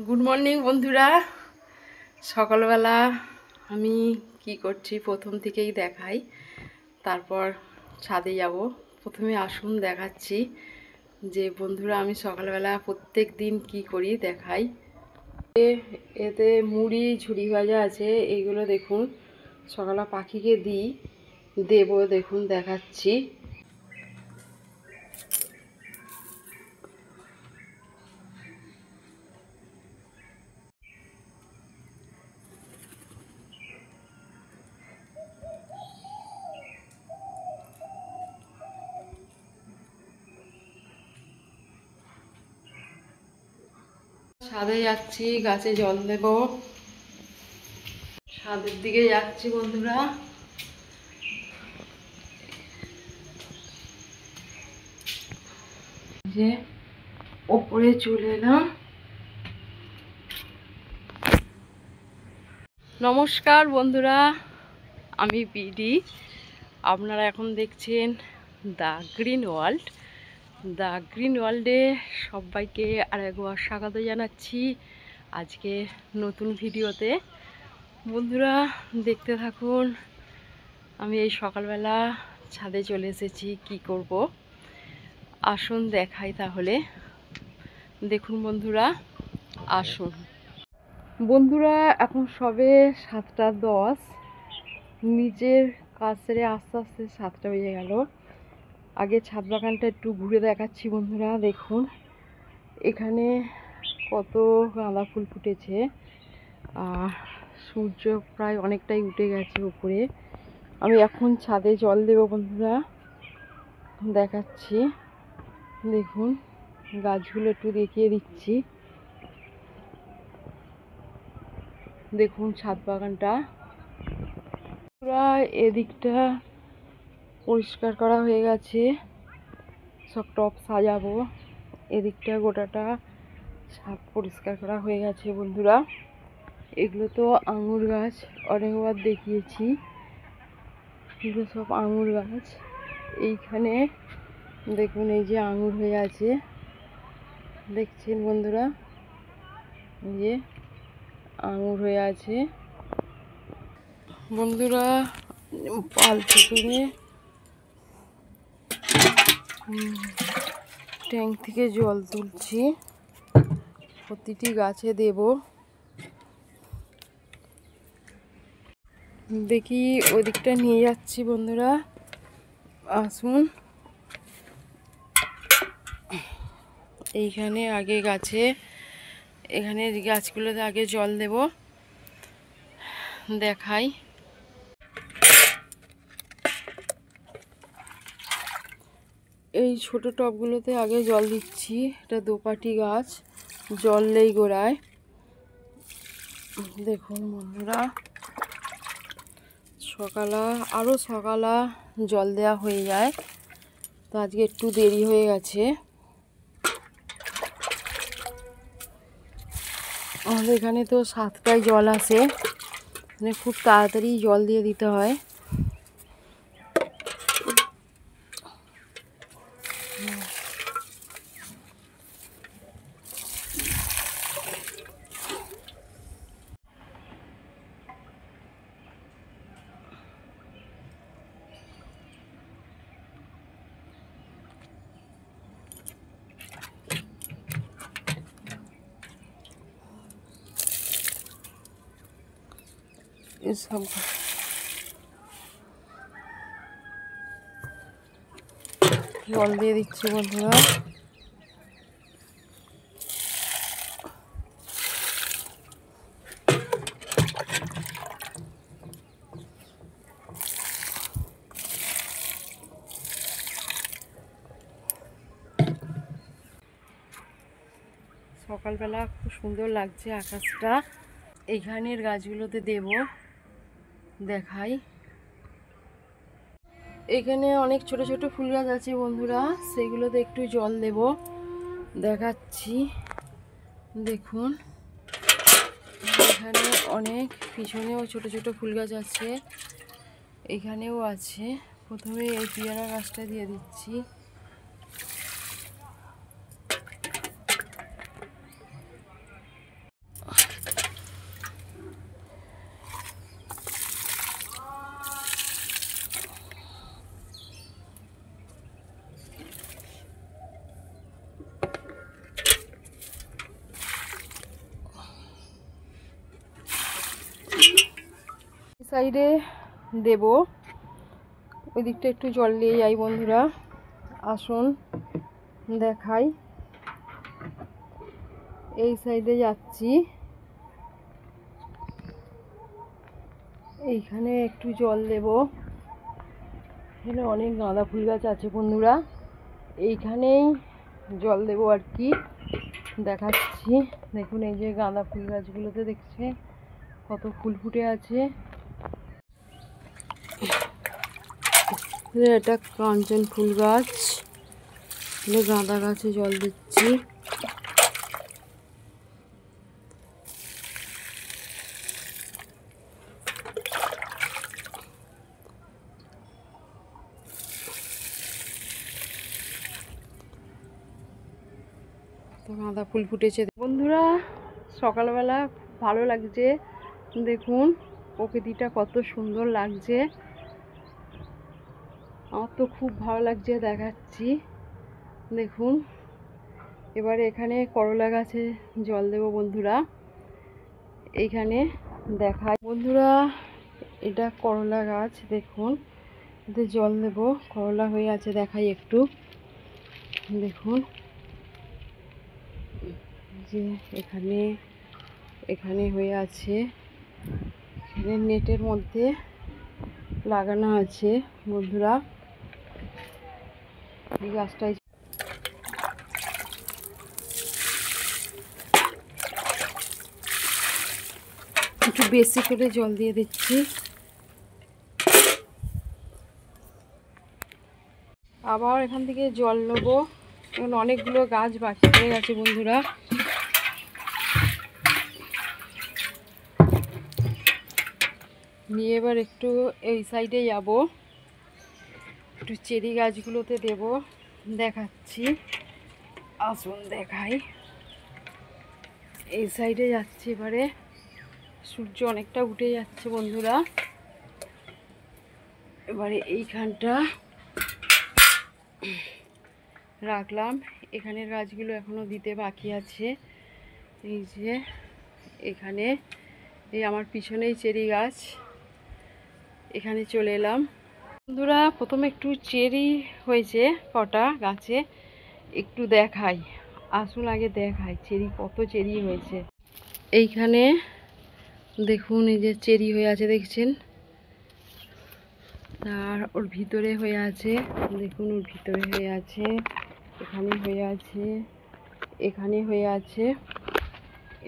Good morning বন্ধুরা। সকালবেলা আমি কি করছি প্রথম থেকেই দেখাই, তারপর ছাদে যাব। প্রথমে আসুন দেখাচ্ছি যে বন্ধুরা আমি সকালবেলা প্রত্যেক দিন কি করি দেখাই। এতে মুড়ি ঝুড়ি ভাজা আছে, এইগুলো দেখুন সকালে পাখিকে দেবো, দেখুন দেখাচ্ছি। ছাদে যাচ্ছি, গাছে জল দেব। ছাদের দিকে যাচ্ছি বন্ধুরা। যে ওপরে চলে এলাম। নমস্কার বন্ধুরা, আমি বিডি। আপনারা এখন দেখছেন the green world. The green ওয়ার্ল্ডে সবাইকে আরেকবার স্বাগত জানাচ্ছি আজকে নতুন ভিডিওতে। বন্ধুরা দেখতে থাকুন। আমি এই সকালবেলা ছাদে চলে এসেছি, কি করব আসুন দেখাই তাহলে। দেখুন বন্ধুরা, আসুন বন্ধুরা। এখন সবে 7:10, নিজের কাজ সেরে আস্তে আস্তে 7টা বেজে গেল। আগে ছাদ বাগানটা একটু ঘুরে দেখাচ্ছি বন্ধুরা। দেখুন এখানে কত গাঁদা ফুল ফুটেছে, আর সূর্য প্রায় অনেকটাই উঠে গেছে উপরে। আমি এখন ছাদে জল দেব বন্ধুরা, দেখাচ্ছি। দেখুন গাছগুলো একটু দেখিয়ে দিচ্ছি। দেখুন ছাদ বাগানটা পুরা এদিকটা পরিষ্কার করা হয়ে গেছে, সব টব সাজাবো। এদিকটা গোটাটা ছাদ পরিষ্কার করা হয়ে গেছে বন্ধুরা। এগুলো তো আঙুর গাছ, অনেকবার দেখিয়েছি। এগুলো সব আঙুর গাছ। এইখানে দেখুন এই যে আঙুর হয়ে আছে, দেখছেন বন্ধুরা, এই যে আঙুর হয়ে আছে বন্ধুরা। বালতি করে ট্যাঙ্ক থেকে জল তুলছি, প্রতিটি গাছে দেব। দেখি ওদিকটা নিয়ে যাচ্ছি বন্ধুরা, আসুন। এইখানে আগে গাছে, এখানে গাছগুলোতে আগে জল দেব, দেখাই। এই ছোট টবগুলোতে আগে জল দিচ্ছি। এটা দোপাটি গাছ, জল নেই গোড়ায়। দেখুন বন্ধুরা, সকালা জল দেওয়া হয়ে যায়, তো আজকে একটু দেরি হয়ে গেছে। আমাদের এখানে তো 7টায় জল আসে, মানে খুব তাড়াতাড়ি জল দিয়ে দিতে হয়। এসব জল দিয়ে দিচ্ছি বন্ধুরা। সকালবেলা খুব সুন্দর লাগছে আকাশটা। এইখানের গাছগুলোতে দেব, দেখাই। এখানে অনেক ছোট ছোট ফুল গাছ আছে বন্ধুরা, সেগুলোতে একটু জল দেব, দেখাচ্ছি। দেখুন এখানে অনেক, পিছনেও ছোট ছোট ফুল গাছ আছে, এখানেও আছে। প্রথমে এই পেয়ারা গাছটা দিয়ে দিচ্ছি। সাইডে দেব, ওই দিকটা একটু জল নিয়ে যাই বন্ধুরা, আসুন দেখাই। এই সাইডে যাচ্ছি, এইখানে একটু জল দেব। এখানে অনেক গাঁদা ফুল গাছ আছে বন্ধুরা, এইখানেই জল দেব আর কি, দেখাচ্ছি। দেখুন এই যে গাঁদা ফুল গাছগুলোতে দেখছে কত ফুল ফুটে আছে। এটা কাঞ্চন ফুল গাছ, গাঁদা গাছে জল দিচ্ছি। গাঁদা ফুল ফুটেছে বন্ধুরা, সকালবেলা ভালো লাগছে। দেখুন প্রকৃতিটা কত সুন্দর লাগছে, আমার তো খুব ভালো লাগছে, দেখাচ্ছি। দেখুন এবারে এখানে করলা গাছে জল দেব বন্ধুরা, এইখানে দেখাই বন্ধুরা, এটা করলা গাছ। দেখুন এতে জল দেব, করলা হয়ে আছে, দেখাই একটু। দেখুন যে এখানে এখানে হয়ে আছে, এখানে নেটের মধ্যে লাগানো আছে বন্ধুরা। এই গাছটায় একটু বেশি করে জল দিয়ে দিচ্ছি। আবার এখান থেকে জল নেবো, এখন অনেকগুলো গাছ বাকি হয়ে গেছে বন্ধুরা। নিয়ে এবার একটু এই সাইডে যাব, একটু চেরি গাছগুলোতে দেব, দেখাচ্ছি। আসুন দেখাই। এই সাইডে যাচ্ছি এবারে, সূর্য অনেকটা উঠে যাচ্ছে বন্ধুরা। এবারে এইখানটা রাখলাম, এখানের গাছগুলো এখনো দিতে বাকি আছে। এই যে এখানে এই আমার পিছনেই চেরি গাছ, এখানে চলে এলাম বন্ধুরা। প্রথমে একটু চেরি হয়েছে কটা গাছে, একটু দেখাই, আসুন আগে দেখাই চেরি, কত চেরি হয়েছে। এইখানে দেখুন এই যে চেরি হয়ে আছে, দেখছেন? আর ওর ভিতরে হয়ে আছে, দেখুন ওর ভিতরে হয়ে আছে, এখানে হয়ে আছে, এখানে হয়ে আছে,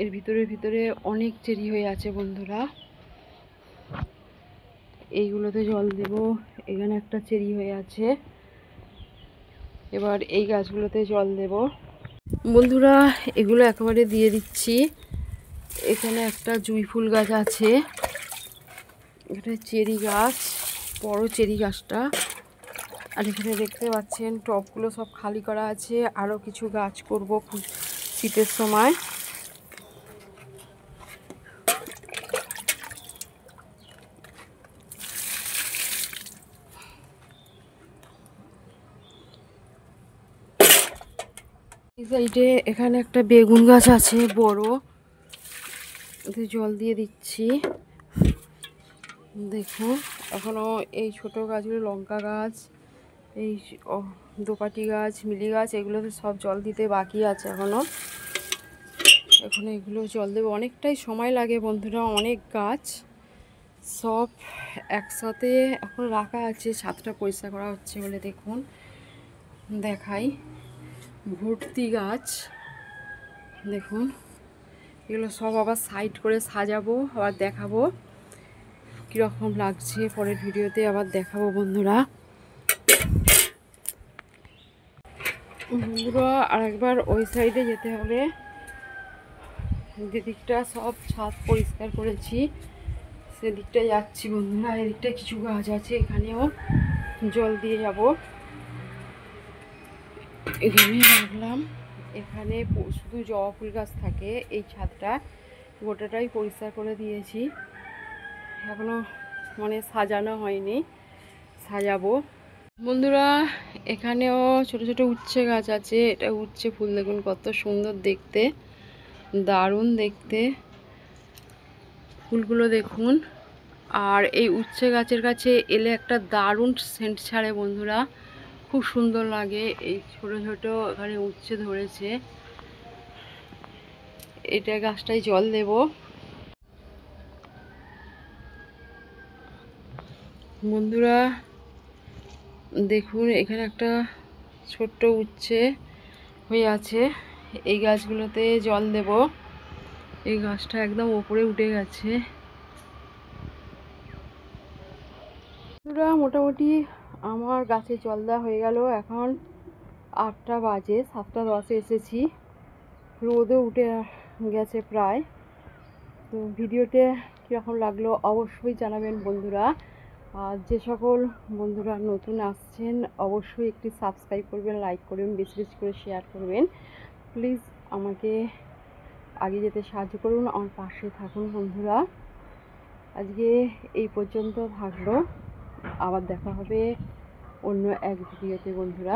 এর ভিতরে অনেক চেরি হয়ে আছে বন্ধুরা। এইগুলোতে জল দেব, এখানে একটা চেরি হয়ে আছে। এবার এই গাছগুলোতে জল দেব বন্ধুরা, এগুলো একেবারে দিয়ে দিচ্ছি। এখানে একটা জুঁই ফুল গাছ আছে, এটা চেরি গাছ, বড় চেরি গাছটা। আর এখানে দেখতে পাচ্ছেন টবগুলো সব খালি করা আছে, আরও কিছু গাছ করব শীতের সময়। এই সাইডে এখানে একটা বেগুন গাছ আছে বড়, ওতে জল দিয়ে দিচ্ছি। দেখুন এখনো এই ছোট গাছগুলো, লঙ্কা গাছ, এই দোপাটি গাছ, মিলি গাছ, এগুলোতে সব জল দিতে বাকি আছে এখনো। এখন এগুলো জল দেবো, অনেকটাই সময় লাগে বন্ধুরা, অনেক গাছ সব একসাথে এখন রাখা আছে, ছাদটা পরিষ্কার করা হচ্ছে বলে। দেখুন দেখাই, ভর্তি গাছ। দেখুন এগুলো সব আবার সাইড করে সাজাবো, আবার দেখাবো কীরকম লাগছে, পরের ভিডিওতে আবার দেখাবো বন্ধুরা। আর একবার ওই সাইডে যেতে হবে, যেদিকটা সব ছাদ পরিষ্কার করেছি সেদিকটা যাচ্ছি বন্ধুরা। এদিকটা কিছু গাছ আছে, এখানেও জল দিয়ে যাব। এখানে রাখলাম, এখানে শুধু জবা ফুল গাছ থাকে। এই ছাদটা গোটাটাই পরিষ্কার করে দিয়েছি, এখনো মানে সাজানো হয়নি, সাজাবো বন্ধুরা। এখানেও ছোট ছোট উচ্ছে গাছ আছে, এটা উচ্ছে ফুল দেখুন কত সুন্দর দেখতে, দারুণ দেখতে ফুলগুলো। দেখুন আর এই উচ্ছে গাছের কাছে এলে একটা দারুণ সেন্ট ছাড়ে বন্ধুরা, খুব সুন্দর লাগে। এই ছোট ছোট এখানে উচ্ছে ধরেছে, এটা গাছটায় জল দেব। বন্ধুরা দেখুন এখানে একটা ছোট্ট উচ্ছে হয়ে আছে, এই গাছগুলোতে জল দেব। এই গাছটা একদম উপরে উঠে গেছে। বন্ধুরা মোটামুটি আমার গাছে জল দেওয়া হয়ে গেল। এখন 8টা বাজে, 7টা 10-এ এসেছি, রোদও উঠে গেছে প্রায়। তো ভিডিওতে কীরকম লাগলো অবশ্যই জানাবেন বন্ধুরা। আর যে সকল বন্ধুরা নতুন আসছেন অবশ্যই একটি সাবস্ক্রাইব করবেন, লাইক করবেন, বেশি বেশি করে শেয়ার করবেন। প্লিজ আমাকে আগে যেতে সাহায্য করুন, আমার পাশে থাকুন বন্ধুরা। আজকে এই পর্যন্ত থাকলো, আবার দেখা হবে অন্য এক ভিডিওতে বন্ধুরা।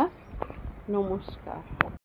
নমস্কার।